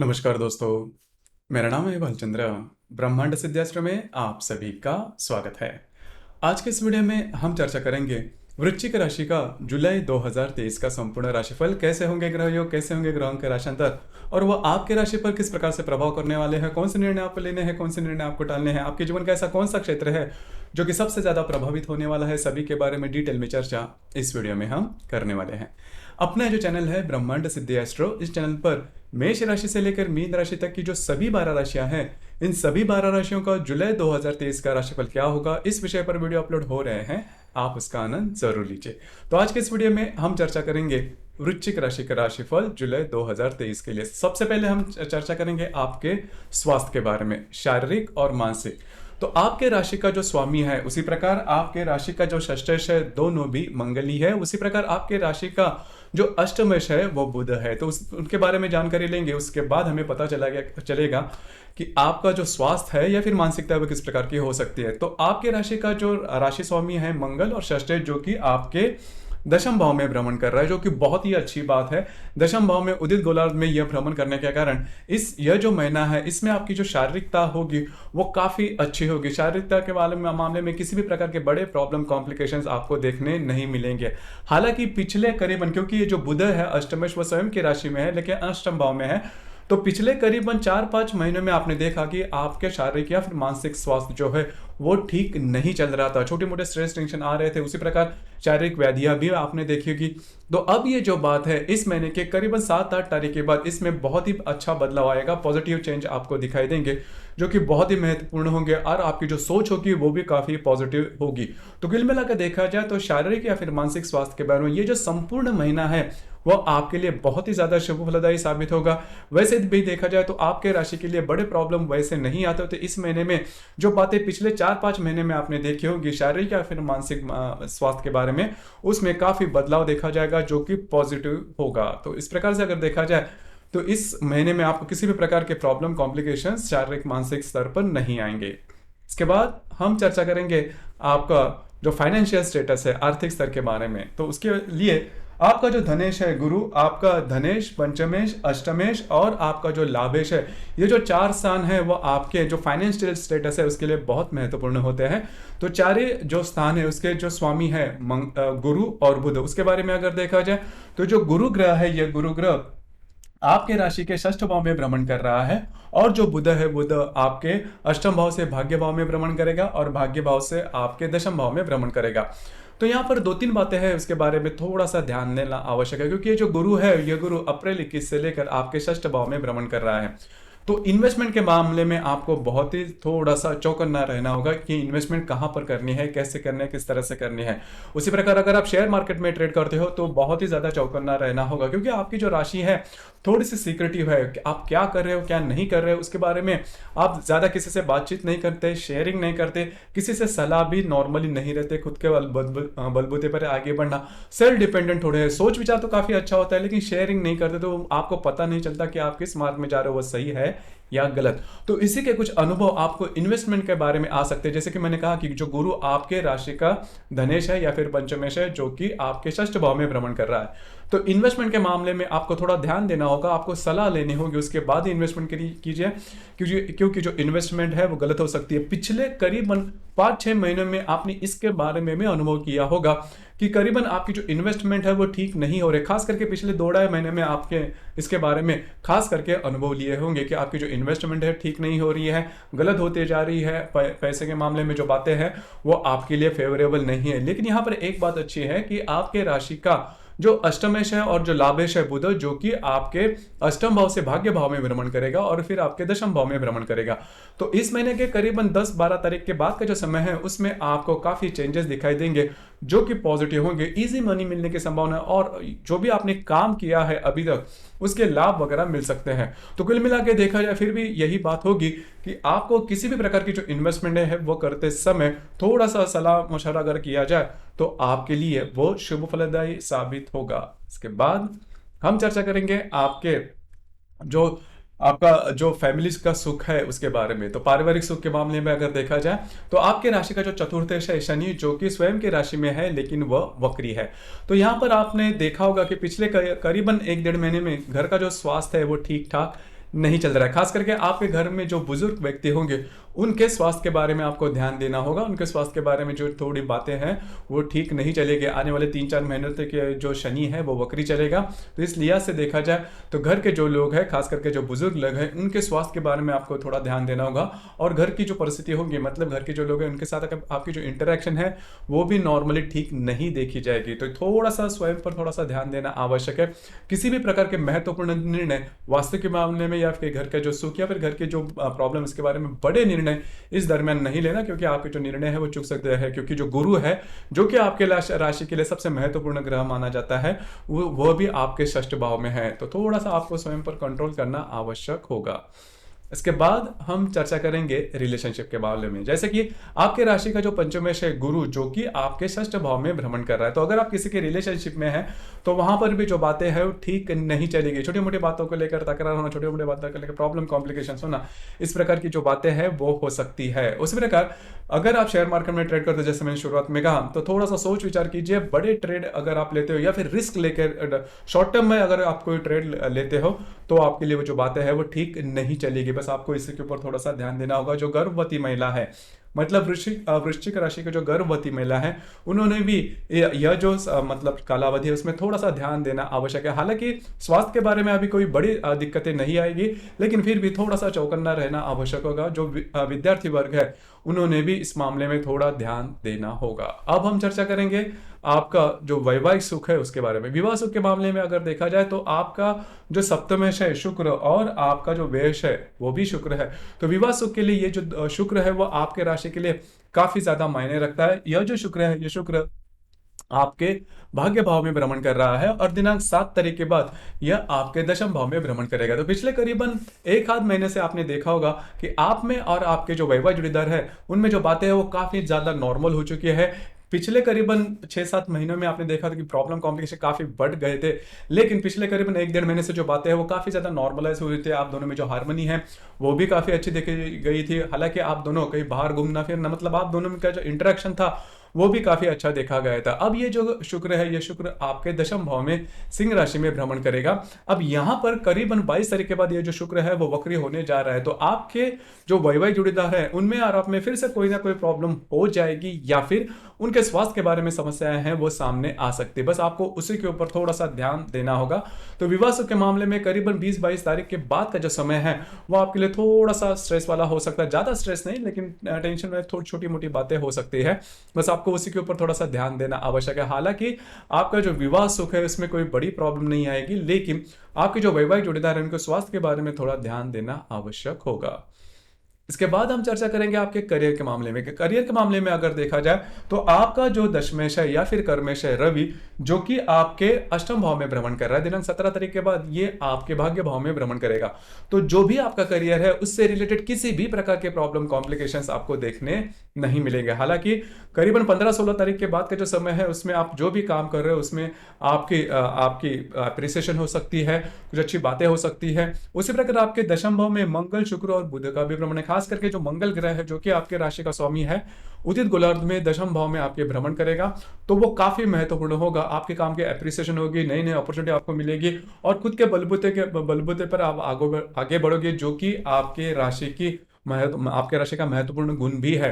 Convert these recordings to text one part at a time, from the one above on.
नमस्कार दोस्तों, मेरा नाम है भालचंद्र। ब्रह्मांड सिद्धाश्रम में आप सभी का स्वागत है। आज के इस वीडियो में हम चर्चा करेंगे वृश्चिक राशि का जुलाई 2023 का संपूर्ण राशिफल। कैसे होंगे ग्रह योग, कैसे होंगे ग्रहों के राशांतर और वह आपके राशि पर किस प्रकार से प्रभाव करने वाले हैं, कौन से निर्णय आपको लेने हैं, कौन से निर्णय आपको टालने हैं, आपके जीवन का ऐसा कौन सा क्षेत्र है जो कि सबसे ज्यादा प्रभावित होने वाला है, सभी के बारे में डिटेल में चर्चा इस वीडियो में हम करने वाले हैं। अपना जो चैनल है ब्रह्मांड सिद्धि एस्ट्रो, इस चैनल पर मेष राशि से लेकर मीन राशि तक की जो सभी 12 राशियां हैं, इन सभी 12 राशियों का जुलाई 2023 का राशिफल क्या होगा, इस विषय पर वीडियो अपलोड हो रहे हैं। आप उसका आनंद जरूर लीजिए। तो आज के इस वीडियो में हम चर्चा करेंगे वृश्चिक राशि का राशिफल जुलाई 2023 के लिए। सबसे पहले हम चर्चा करेंगे आपके स्वास्थ्य के बारे में, शारीरिक और मानसिक। तो आपके राशि का जो स्वामी है, उसी प्रकार आपके राशि का जो षष्ठेश है, दोनों भी मंगली है। उसी प्रकार आपके राशि का जो अष्टमेश है वो बुध है। तो उनके बारे में जानकारी लेंगे, उसके बाद हमें पता चलेगा कि आपका जो स्वास्थ्य है या फिर मानसिकता वो किस प्रकार की हो सकती है। तो आपके राशि का जो राशि स्वामी है मंगल और षष्ठेश, जो कि आपके दशम भाव में भ्रमण कर रहा है, जो कि बहुत ही अच्छी बात है। दशम भाव में उदित गोलार्ध में यह भ्रमण करने के कारण यह जो महीना है, इसमें आपकी जो शारीरिकता होगी वो काफी अच्छी होगी। शारीरिकता के मामले में किसी भी प्रकार के बड़े प्रॉब्लम कॉम्प्लिकेशंस आपको देखने नहीं मिलेंगे। हालांकि पिछले करीबन, क्योंकि ये जो बुध है अष्टमेश वो स्वयं की राशि में है लेकिन अष्टम भाव में है, तो पिछले करीबन 4-5 महीनों में आपने देखा कि आपके शारीरिक या फिर मानसिक स्वास्थ्य जो है वो ठीक नहीं चल रहा था। छोटे मोटे स्ट्रेस टेंशन आ रहे थे, उसी प्रकार शारीरिक व्याधियां भी आपने देखी होगी। तो अब ये जो बात है, इस महीने के करीबन 7-8 तारीख के बाद इसमें बहुत ही अच्छा बदलाव आएगा। पॉजिटिव चेंज आपको दिखाई देंगे जो कि बहुत ही महत्वपूर्ण होंगे और आपकी जो सोच होगी वो भी काफी पॉजिटिव होगी। तो कुल मिलाकर देखा जाए तो शारीरिक या फिर मानसिक स्वास्थ्य के बारे में ये जो संपूर्ण महीना है वो आपके लिए बहुत ही ज्यादा शुभ फलदायी साबित होगा। वैसे भी देखा जाए तो आपके राशि के लिए बड़े प्रॉब्लम वैसे नहीं आते। तो इस महीने में जो बातें पिछले 4-5 महीने में आपने देखी होगी शारीरिक या फिर मानसिक स्वास्थ्य के बारे में, उसमें काफी बदलाव देखा जाएगा जो कि पॉजिटिव होगा। तो इस प्रकार से अगर देखा जाए तो इस महीने में आपको किसी भी प्रकार के प्रॉब्लम कॉम्प्लिकेशन शारीरिक मानसिक स्तर पर नहीं आएंगे। इसके बाद हम चर्चा करेंगे आपका जो फाइनेंशियल स्टेटस है, आर्थिक स्तर के बारे में। तो उसके लिए आपका जो धनेश है, गुरु आपका धनेश, पंचमेश, अष्टमेश और आपका जो लाभेश है, ये जो 4 स्थान है वो आपके जो फाइनेंशियल स्टेटस है उसके लिए बहुत महत्वपूर्ण होते हैं। तो चारे जो स्थान है उसके जो स्वामी है गुरु और बुध, उसके बारे में अगर देखा जाए तो जो गुरु ग्रह है, ये गुरु ग्रह आपके राशि के षष्ठ भाव में भ्रमण कर रहा है और जो बुध है, बुध आपके अष्टम भाव से भाग्य भाव में भ्रमण करेगा और भाग्य भाव से आपके दशम भाव में भ्रमण करेगा। तो यहाँ पर 2-3 बातें हैं, उसके बारे में थोड़ा सा ध्यान देना आवश्यक है, क्योंकि ये जो गुरु है, ये गुरु अप्रैल 21 से लेकर आपके षष्ठ भाव में भ्रमण कर रहा है। तो इन्वेस्टमेंट के मामले में आपको बहुत ही थोड़ा सा चौकन्ना रहना होगा कि इन्वेस्टमेंट कहाँ पर करनी है, कैसे करनी है, किस तरह से करनी है। उसी प्रकार अगर आप शेयर मार्केट में ट्रेड करते हो तो बहुत ही ज्यादा चौकन्ना रहना होगा, क्योंकि आपकी जो राशि है थोड़ी सी सीक्रेटिव है कि आप क्या कर रहे हो क्या नहीं कर रहे हो, उसके बारे में आप ज्यादा किसी से बातचीत नहीं करते, शेयरिंग नहीं करते, किसी से सलाह भी नॉर्मली नहीं रहते, खुद के बलबूते पर आगे बढ़ना, सेल्फ डिपेंडेंट थोड़े है। सोच विचार तो काफी अच्छा होता है लेकिन शेयरिंग नहीं करते तो आपको पता नहीं चलता कि आप किस मार्ग में जा रहे हो, वो सही है या गलत। तो इसी के कुछ अनुभव आपको इन्वेस्टमेंट के बारे में आ सकते हैं। जैसे कि मैंने कहा कि जो गुरु आपके राशि का धनेश है या फिर पंचमेश है, जो कि आपके षष्ठ भाव में भ्रमण कर रहा है, तो इन्वेस्टमेंट के मामले में आपको थोड़ा ध्यान देना होगा, आपको सलाह लेनी होगी, उसके बाद ही इन्वेस्टमेंट कीजिए, क्योंकि जो इन्वेस्टमेंट है वो गलत हो सकती है। पिछले करीबन 5-6 महीनों में आपने इसके बारे में भी अनुभव किया होगा कि करीबन आपकी जो इन्वेस्टमेंट है वो ठीक नहीं हो रही। खास करके पिछले 2-2.5 महीने में आपके इसके बारे में खास करके अनुभव लिए होंगे कि आपकी जो इन्वेस्टमेंट है ठीक नहीं हो रही है, गलत होते जा रही है। पैसे के मामले में जो बातें हैं वो आपके लिए फेवरेबल नहीं है। लेकिन यहाँ पर एक बात अच्छी है कि आपके राशि का जो अष्टमेश है और जो लाभेश है बुध, जो कि आपके अष्टम भाव से भाग्य भाव में भ्रमण करेगा और फिर आपके दशम भाव में भ्रमण करेगा। तो इस महीने के करीबन 10-12 तारीख के बाद का जो समय है उसमें आपको काफी चेंजेस दिखाई देंगे जो कि पॉजिटिव होंगे। इजी मनी मिलने की संभावना और जो भी आपने काम किया है अभी तक उसके लाभ वगैरह मिल सकते हैं। तो कुल मिला के देखा जाए फिर भी यही बात होगी कि आपको किसी भी प्रकार की जो इन्वेस्टमेंट है वो करते समय थोड़ा सा सलाह मशवरा अगर किया जाए तो आपके लिए वो शुभ फलदायी साबित होगा। इसके बाद हम चर्चा करेंगे आपका जो फैमिली का सुख है उसके बारे में। तो पारिवारिक सुख के मामले में अगर देखा जाए तो आपके राशि का जो चतुर्थेश है शनि, जो कि स्वयं की राशि में है लेकिन वह वक्री है। तो यहाँ पर आपने देखा होगा कि पिछले करीबन 1-1.5 महीने में घर का जो स्वास्थ्य है वो ठीक ठाक नहीं चल रहा है। खास करके आपके घर में जो बुजुर्ग व्यक्ति होंगे उनके स्वास्थ्य के बारे में आपको ध्यान देना होगा। उनके स्वास्थ्य के बारे में जो थोड़ी बातें हैं वो ठीक नहीं चलेगी। आने वाले 3-4 महीनों तक ये जो शनि है वो वक्री चलेगा। तो इस लिहाज से देखा जाए तो घर के जो लोग हैं, खास करके जो बुजुर्ग लोग हैं, उनके स्वास्थ्य के बारे में आपको थोड़ा ध्यान देना होगा। और घर की जो परिस्थिति होगी, मतलब घर के जो लोग हैं उनके साथ अगर आपकी जो इंटरेक्शन है वो भी नॉर्मली ठीक नहीं देखी जाएगी। तो थोड़ा सा स्वयं पर थोड़ा सा ध्यान देना आवश्यक है। किसी भी प्रकार के महत्वपूर्ण निर्णय वास्तु के मामले में या फिर घर का जो सुख या फिर घर के जो प्रॉब्लम इसके बारे में बड़े निर्णय इस दरमियान नहीं लेना, क्योंकि आपके जो निर्णय है वो चूक सकते हैं। क्योंकि जो गुरु है, जो कि आपके राशि के लिए सबसे महत्वपूर्ण ग्रह माना जाता है, वो भी आपके षष्ठ भाव में है। तो थोड़ा सा आपको स्वयं पर कंट्रोल करना आवश्यक होगा। इसके बाद हम चर्चा करेंगे रिलेशनशिप के बारे में। जैसे कि आपके राशि का जो पंचमेश है गुरु, जो कि आपके षष्ठ भाव में भ्रमण कर रहा है, तो अगर आप किसी के रिलेशनशिप में हैं तो वहां पर भी जो बातें हैं वो ठीक नहीं चलेगी। छोटी मोटी बातों को लेकर तकरार होना, छोटी मोटी बातों को लेकर प्रॉब्लम कॉम्प्लिकेशन होना, इस प्रकार की जो बातें हैं वो हो सकती है। उसी प्रकार अगर आप शेयर मार्केट में ट्रेड करते हो, जैसे मैंने शुरुआत में कहा, तो थोड़ा सा सोच विचार कीजिए। बड़े ट्रेड अगर आप लेते हो या फिर रिस्क लेकर शॉर्ट टर्म में अगर आप कोई ट्रेड लेते हो तो आपके लिए वो जो बातें हैं वो ठीक नहीं चलेगी। बस आपको इसके ऊपर थोड़ा सा ध्यान देना होगा। जो गर्भवती महिला है, मतलब वृश्चिक राशि की जो गर्भवती महिला है, उन्होंने भी यह जो मतलब कालावधि है उसमें थोड़ा सा ध्यान देना आवश्यक है। हालांकि स्वास्थ्य के बारे में अभी कोई बड़ी दिक्कतें नहीं आएगी, लेकिन फिर भी थोड़ा सा चौकन्ना रहना आवश्यक होगा। जो विद्यार्थी वर्ग है उन्होंने भी इस मामले में थोड़ा ध्यान देना होगा। अब हम चर्चा करेंगे आपका जो वैवाहिक सुख है उसके बारे में। विवाह सुख के मामले में अगर देखा जाए तो आपका जो सप्तमेश है शुक्र और आपका जो व्ययश है वो भी शुक्र है। तो विवाह सुख के लिए ये जो शुक्र है वो आपके राशि के लिए काफी ज्यादा मायने रखता है। यह जो शुक्र है, ये शुक्र आपके भाग्य भाव में भ्रमण कर रहा है और दिनांक 7 तारीख के बाद यह आपके दशम भाव में भ्रमण करेगा। तो पिछले करीबन 1 आध महीने से आपने देखा होगा कि आप में और आपके जो वैवाहिक जोड़ीदार है उनमें जो बातें हैं वो काफी ज्यादा नॉर्मल हो चुकी है। पिछले करीबन 6-7 महीनों में आपने देखा था कि प्रॉब्लम कॉम्प्लिकेशन काफी बढ़ गए थे, लेकिन पिछले करीबन 1-1.5 महीने से जो बातें हैं वो काफी ज्यादा नॉर्मलाइज हुई थी। आप दोनों में जो हार्मनी है वो भी काफी अच्छी देखी गई थी। हालांकि आप दोनों कहीं बाहर घूमना फिरना, मतलब आप दोनों में का जो इंटरेक्शन था वो भी काफी अच्छा देखा गया था। अब ये जो शुक्र है, ये शुक्र आपके दशम भाव में सिंह राशि में भ्रमण करेगा। अब यहां पर करीबन 22 तारीख के बाद ये जो शुक्र है वो वक्री होने जा रहा है। तो आपके जो वैवाहिक जोड़ीदार है उनमें और आप में फिर से कोई ना कोई प्रॉब्लम हो जाएगी या फिर उनके स्वास्थ्य के बारे में समस्याएं हैं वो सामने आ सकती है। बस आपको उसी के ऊपर थोड़ा सा ध्यान देना होगा। तो विवाह सुख के मामले में करीबन 20-22 तारीख के बाद का जो समय है वो आपके लिए थोड़ा सा स्ट्रेस वाला हो सकता है। ज्यादा स्ट्रेस नहीं, लेकिन टेंशन में थोड़ी छोटी मोटी बातें हो सकती है। बस आपको उसी के ऊपर थोड़ा सा ध्यान देना आवश्यक है। हालांकि आपका जो विवाह सुख है उसमें कोई बड़ी प्रॉब्लम नहीं आएगी, लेकिन आपके जो वैवाहिक जोड़ीदार है उनके स्वास्थ्य के बारे में थोड़ा ध्यान देना आवश्यक होगा। इसके बाद हम चर्चा करेंगे आपके करियर के मामले में। करियर के मामले में अगर देखा जाए तो आपका जो दशमेश है या फिर कर्मेश है रवि, जो कि आपके अष्टम भाव में भ्रमण कर रहा है, दिनांक 17 तारीख के बाद ये आपके भाग्य भाव में भ्रमण करेगा। तो जो भी आपका करियर है उससे रिलेटेड किसी भी प्रकार के प्रॉब्लम कॉम्प्लिकेशंस आपको देखने नहीं मिलेंगे। हालांकि करीबन 15-16 तारीख के बाद का जो समय है उसमें आप जो भी काम कर रहे हो उसमें आपकी अप्रिसिएशन हो सकती है, कुछ अच्छी बातें हो सकती है। उसी प्रकार आपके दशम भाव में मंगल, शुक्र और बुध का भी भ्रमण है। खास करके जो मंगल ग्रह है जो कि आपके राशि का स्वामी है, उदित गोलार्ध में दशम भाव में आपके भ्रमण करेगा। तो वो काफी महत्वपूर्ण होगा। आपके काम की एप्रिसिएशन होगी, नई नई अपॉर्चुनिटी आपको मिलेगी और खुद के बलबूते पर आप आगे बढ़ोगे, जो कि आपके राशि का महत्वपूर्ण गुण भी है।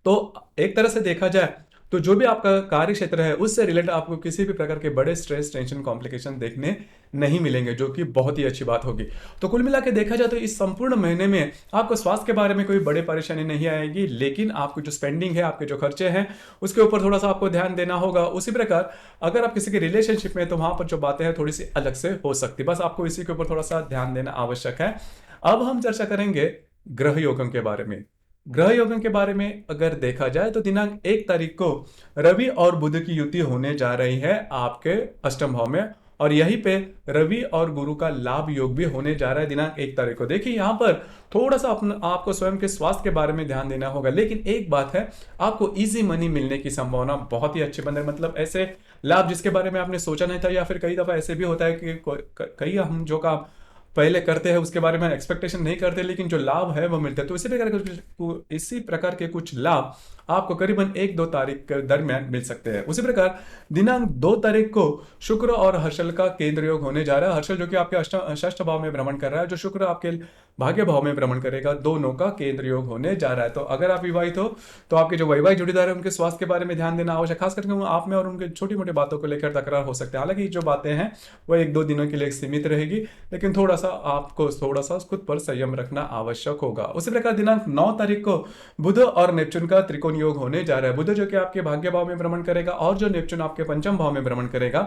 तो एक तरह से देखा जाए तो जो भी आपका कार्य क्षेत्र है उससे रिलेटेड आपको किसी भी प्रकार के बड़े स्ट्रेस, टेंशन, कॉम्प्लिकेशन देखने नहीं मिलेंगे, जो कि बहुत ही अच्छी बात होगी। तो कुल मिला के देखा जाए तो इस संपूर्ण महीने में आपको स्वास्थ्य के बारे में कोई बड़ी परेशानी नहीं आएगी, लेकिन आपको जो स्पेंडिंग है, आपके जो खर्चे हैं उसके ऊपर थोड़ा सा आपको ध्यान देना होगा। उसी प्रकार अगर आप किसी के रिलेशनशिप में तो वहां पर जो बातें हैं थोड़ी सी अलग से हो सकती है। बस आपको इसी के ऊपर थोड़ा सा ध्यान देना आवश्यक है। अब हम चर्चा करेंगे ग्रह योगों के बारे में। ग्रह योगों के बारे में अगर देखा जाए तो दिनांक 1 तारीख को रवि और बुध की युति होने जा रही है आपके अष्टम भाव में, और यहीं पे रवि और गुरु का लाभ योग भी होने जा रहा है दिनांक 1 तारीख को। देखिए यहाँ पर थोड़ा सा आपको स्वयं के स्वास्थ्य के बारे में ध्यान देना होगा, लेकिन एक बात है, आपको इजी मनी मिलने की संभावना बहुत ही अच्छी बन रही है। मतलब ऐसे लाभ जिसके बारे में आपने सोचा नहीं था, या फिर कई दफा ऐसे भी होता है कि कई हम जो काम पहले करते हैं उसके बारे में एक्सपेक्टेशन नहीं करते, लेकिन जो लाभ है वो मिलता है। तो इसी प्रकार के कुछ लाभ आपको करीबन 1-2 तारीख के दरमियान मिल सकते हैं। उसी प्रकार दिनांक 2 तारीख को शुक्र और हर्षल का केंद्र योग होने जा रहा है। हर्षल जो कि आपके षष्ठ भाव में भ्रमण कर रहा है, जो शुक्र आपके भाग्य भाव में भ्रमण करेगा, दोनों का केंद्र योग होने जा रहा है। तो अगर आप विवाहित हो तो आपके जो वैवाहिक जोड़ीदार है उनके स्वास्थ्य के बारे में ध्यान देना आवश्यक, खास करके आप में और उनके छोटी मोटी बातों को लेकर तकरार हो सकते हैं। हालांकि जो बातें हैं वो 1-2 दिनों के लिए सीमित रहेगी, लेकिन थोड़ा सा खुद पर संयम रखना आवश्यक होगा। उसी प्रकार दिनांक 9 तारीख को बुध और नेपच्यून का त्रिकोण योग होने जा रहा है। बुध जो कि आपके भाग्य भाव में भ्रमण करेगा और जो नेपच्यून आपके पंचम भाव में भ्रमण करेगा,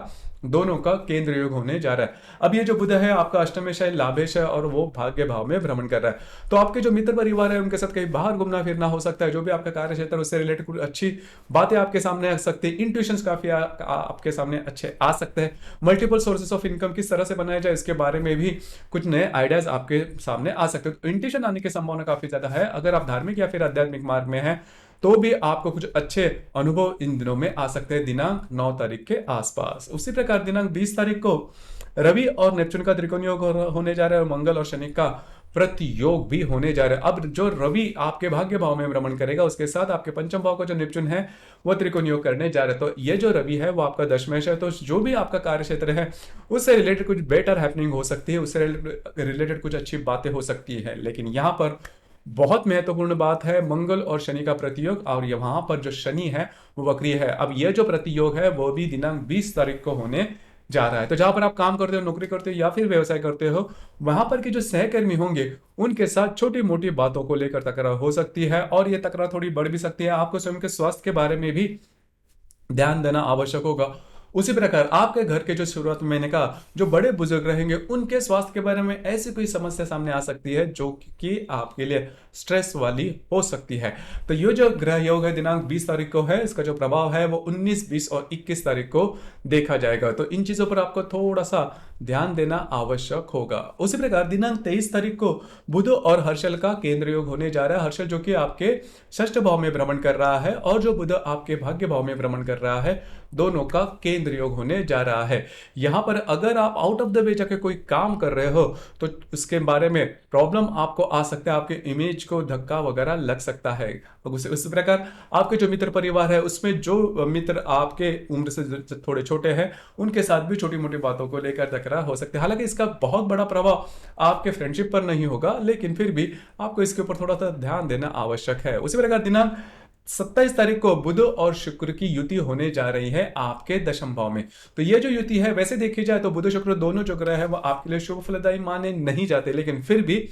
दोनों का केंद्र योग होने जा रहा है। अब ये जो बुध है आपका अष्टमेश है, लाभेश है और वो भाग्य भाव में भ्रमण कर रहा है। तो आपके जो मित्र परिवार है उनके साथ कहीं बाहर घूमना फिरना हो सकता है। जो भी आपका कार्य क्षेत्र उससे रिलेटेड कुछ अच्छी बातें आपके सामने आ सकती है। इंट्यूशंस काफी आपके सामने अच्छे आ सकते हैं। मल्टीपल सोर्सेस ऑफ इनकम किस तरह से बनाया जाए इसके बारे में भी कुछ नए आइडियाज आपके सामने आ सकते हैं। तो इंट्यूशन आने की संभावना काफी ज्यादा है। अगर आप धार्मिक या फिर आध्यात्मिक मार्ग में हैं तो भी आपको कुछ अच्छे अनुभव इन दिनों में आ सकते हैं, दिनांक 9 तारीख के आसपास। उसी प्रकार दिनांक 20 तारीख को रवि और नेपच्यून का त्रिकोण योग होने जा रहा है। मंगल और शनि का प्रतियोग भी होने जा रहा है। अब जो रवि आपके भाग्य भाव में भ्रमण करेगा, उसके साथ आपके पंचम भाव का जो नेपच्यून है वो त्रिकोण योग करने जा रहा है। तो ये जो रवि है वो आपका दशमेश है। तो जो भी आपका कार्य क्षेत्र है उससे रिलेटेड कुछ बेटर हैपनिंग हो सकती है, उससे रिलेटेड कुछ अच्छी बातें हो सकती है। लेकिन यहाँ पर बहुत महत्वपूर्ण बात है मंगल और शनि का प्रतियोग, और वहां पर जो शनि है वो वक्री है। अब यह जो प्रतियोग है वो भी दिनांक 20 तारीख को होने जा रहा है। तो जहां पर आप काम करते हो, नौकरी करते हो या फिर व्यवसाय करते हो, वहां पर के जो सहकर्मी होंगे उनके साथ छोटी मोटी बातों को लेकर तकरार हो सकती है, और ये तकरार थोड़ी बढ़ भी सकती है। आपको स्वयं के स्वास्थ्य के बारे में भी ध्यान देना आवश्यक होगा। उसी प्रकार आपके घर के जो शुरुआत में मैंने कहा जो बड़े बुजुर्ग रहेंगे उनके स्वास्थ्य के बारे में ऐसी कोई समस्या सामने आ सकती है जो कि आपके लिए स्ट्रेस वाली हो सकती है। तो ये जो ग्रह योग है दिनांक 20 तारीख को है, इसका जो प्रभाव है वो 19, 20 और 21 तारीख को देखा जाएगा। तो इन चीजों पर आपको थोड़ा सा ध्यान देना आवश्यक होगा। उसी प्रकार दिनांक 23 तारीख को बुध और हर्षल का केंद्र योग होने जा रहा है। हर्षल जो कि आपके षष्ठ भाव में भ्रमण कर रहा है और जो बुध आपके भाग्य भाव में भ्रमण कर रहा है, दोनों का केंद्र योग होने जा रहा है। यहां पर अगर आप आउट ऑफ द वे जाके कोई काम कर रहे हो तो उसके बारे में प्रॉब्लम आपको आ सकता है, आपके इमेज को धक्का वगैरह लग सकता है। उसी प्रकार आपके जो मित्र परिवार है उसमें जो मित्र आपके उम्र से थोड़े छोटे हैं उनके साथ भी छोटी मोटी बातों को लेकर तकरार हो सकती है। हालांकि इसका बहुत बड़ा प्रभाव आपके फ्रेंडशिप पर नहीं होगा, लेकिन फिर भी आपको इसके ऊपर थोड़ा सा ध्यान देना आवश्यक है। उसी प्रकार दिनांक 27 तारीख को बुध और शुक्र की युति होने जा रही है आपके दशम भाव में। तो ये जो युति है वैसे देखी जाए तो बुध शुक्र दोनों जो ग्रह है वो आपके लिए शुभ फलदायी माने नहीं जाते, लेकिन फिर भी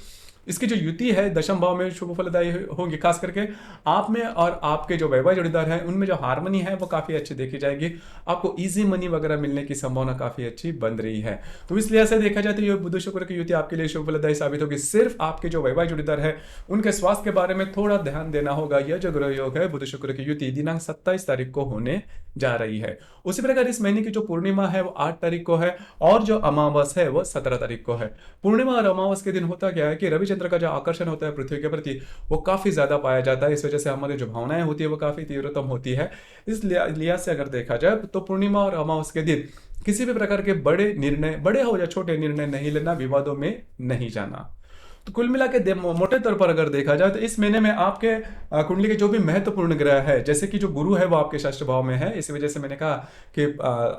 इसकी जो युति है दशम भाव में शुभ फलदायी होगी। खास करके आप में और आपके जो वैवाहिक जोड़ीदार हैं उनमें जो हार्मनी है वो काफी अच्छी देखी जाएगी। आपको इजी मनी वगैरह मिलने की संभावना काफी अच्छी बन रही है। तो इसलिए ऐसे देखा जाए तो ये बुध शुक्र की युति आपके लिए शुभ फलदायी साबित होगी। सिर्फ आपके जो वैवाहिक जोड़ीदार है उनके स्वास्थ्य के बारे में थोड़ा ध्यान देना होगा। यह जो ग्रह योग है बुध शुक्र की युति दिनांक 27 तारीख को होने जा रही है। उसी प्रकार इस महीने की जो पूर्णिमा है वो 8 तारीख को है और जो अमावस है वो 17 तारीख को है। पूर्णिमा और अमावस के दिन होता क्या है कि रविचंद्र का जो आकर्षण होता है पृथ्वी के प्रति वो काफी ज्यादा पाया जाता है। इस वजह से हमारी जो भावनाएं होती है वो काफी तीव्रतम होती है। इस लिहाज से अगर देखा जाए तो पूर्णिमा और अमावस के दिन किसी भी प्रकार के बड़े निर्णय, बड़े हो या छोटे निर्णय नहीं लेना, विवादों में नहीं जाना। तो कुल मिला के मोटे तौर पर अगर देखा जाए तो इस महीने में आपके कुंडली के जो भी महत्वपूर्ण ग्रह है, जैसे कि जो गुरु है वो आपके षष्ठ भाव में है, इस वजह से मैंने कहा कि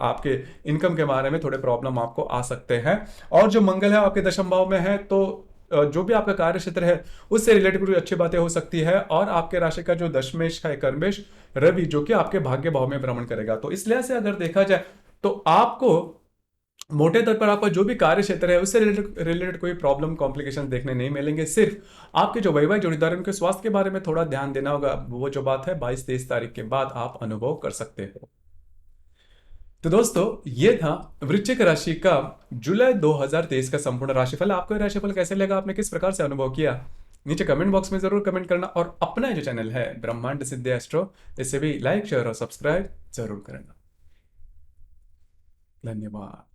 आपके इनकम के बारे में थोड़े प्रॉब्लम आपको आ सकते हैं। और जो मंगल है आपके दशम भाव में है, तो जो भी आपका कार्य क्षेत्र है उससे रिलेटेड कुछ अच्छी बातें हो सकती है। और आपके राशि का जो दशमेश है कर्मेश रवि जो कि आपके भाग्य भाव में भ्रमण करेगा। तो इस लिहाज से अगर देखा जाए तो आपको मोटे तौर पर आपका जो भी कार्य क्षेत्र है उससे रिलेटेड कोई प्रॉब्लम कॉम्प्लिकेशन देखने नहीं मिलेंगे। सिर्फ आपके जो वैवाहिक जोड़ीदार उनके स्वास्थ्य के बारे में थोड़ा ध्यान देना होगा। वो जो बात है 22-23 तारीख के बाद आप अनुभव कर सकते हो। तो दोस्तों ये था वृश्चिक राशि का जुलाई 2023 का संपूर्ण राशिफल। आपको राशिफल कैसे लगा, आपने किस प्रकार से अनुभव किया, नीचे कमेंट बॉक्स में जरूर कमेंट करना। और अपना जो चैनल है ब्रह्मांड सिद्धि एस्ट्रो, इसे भी लाइक शेयर और सब्सक्राइब जरूर करना। धन्यवाद।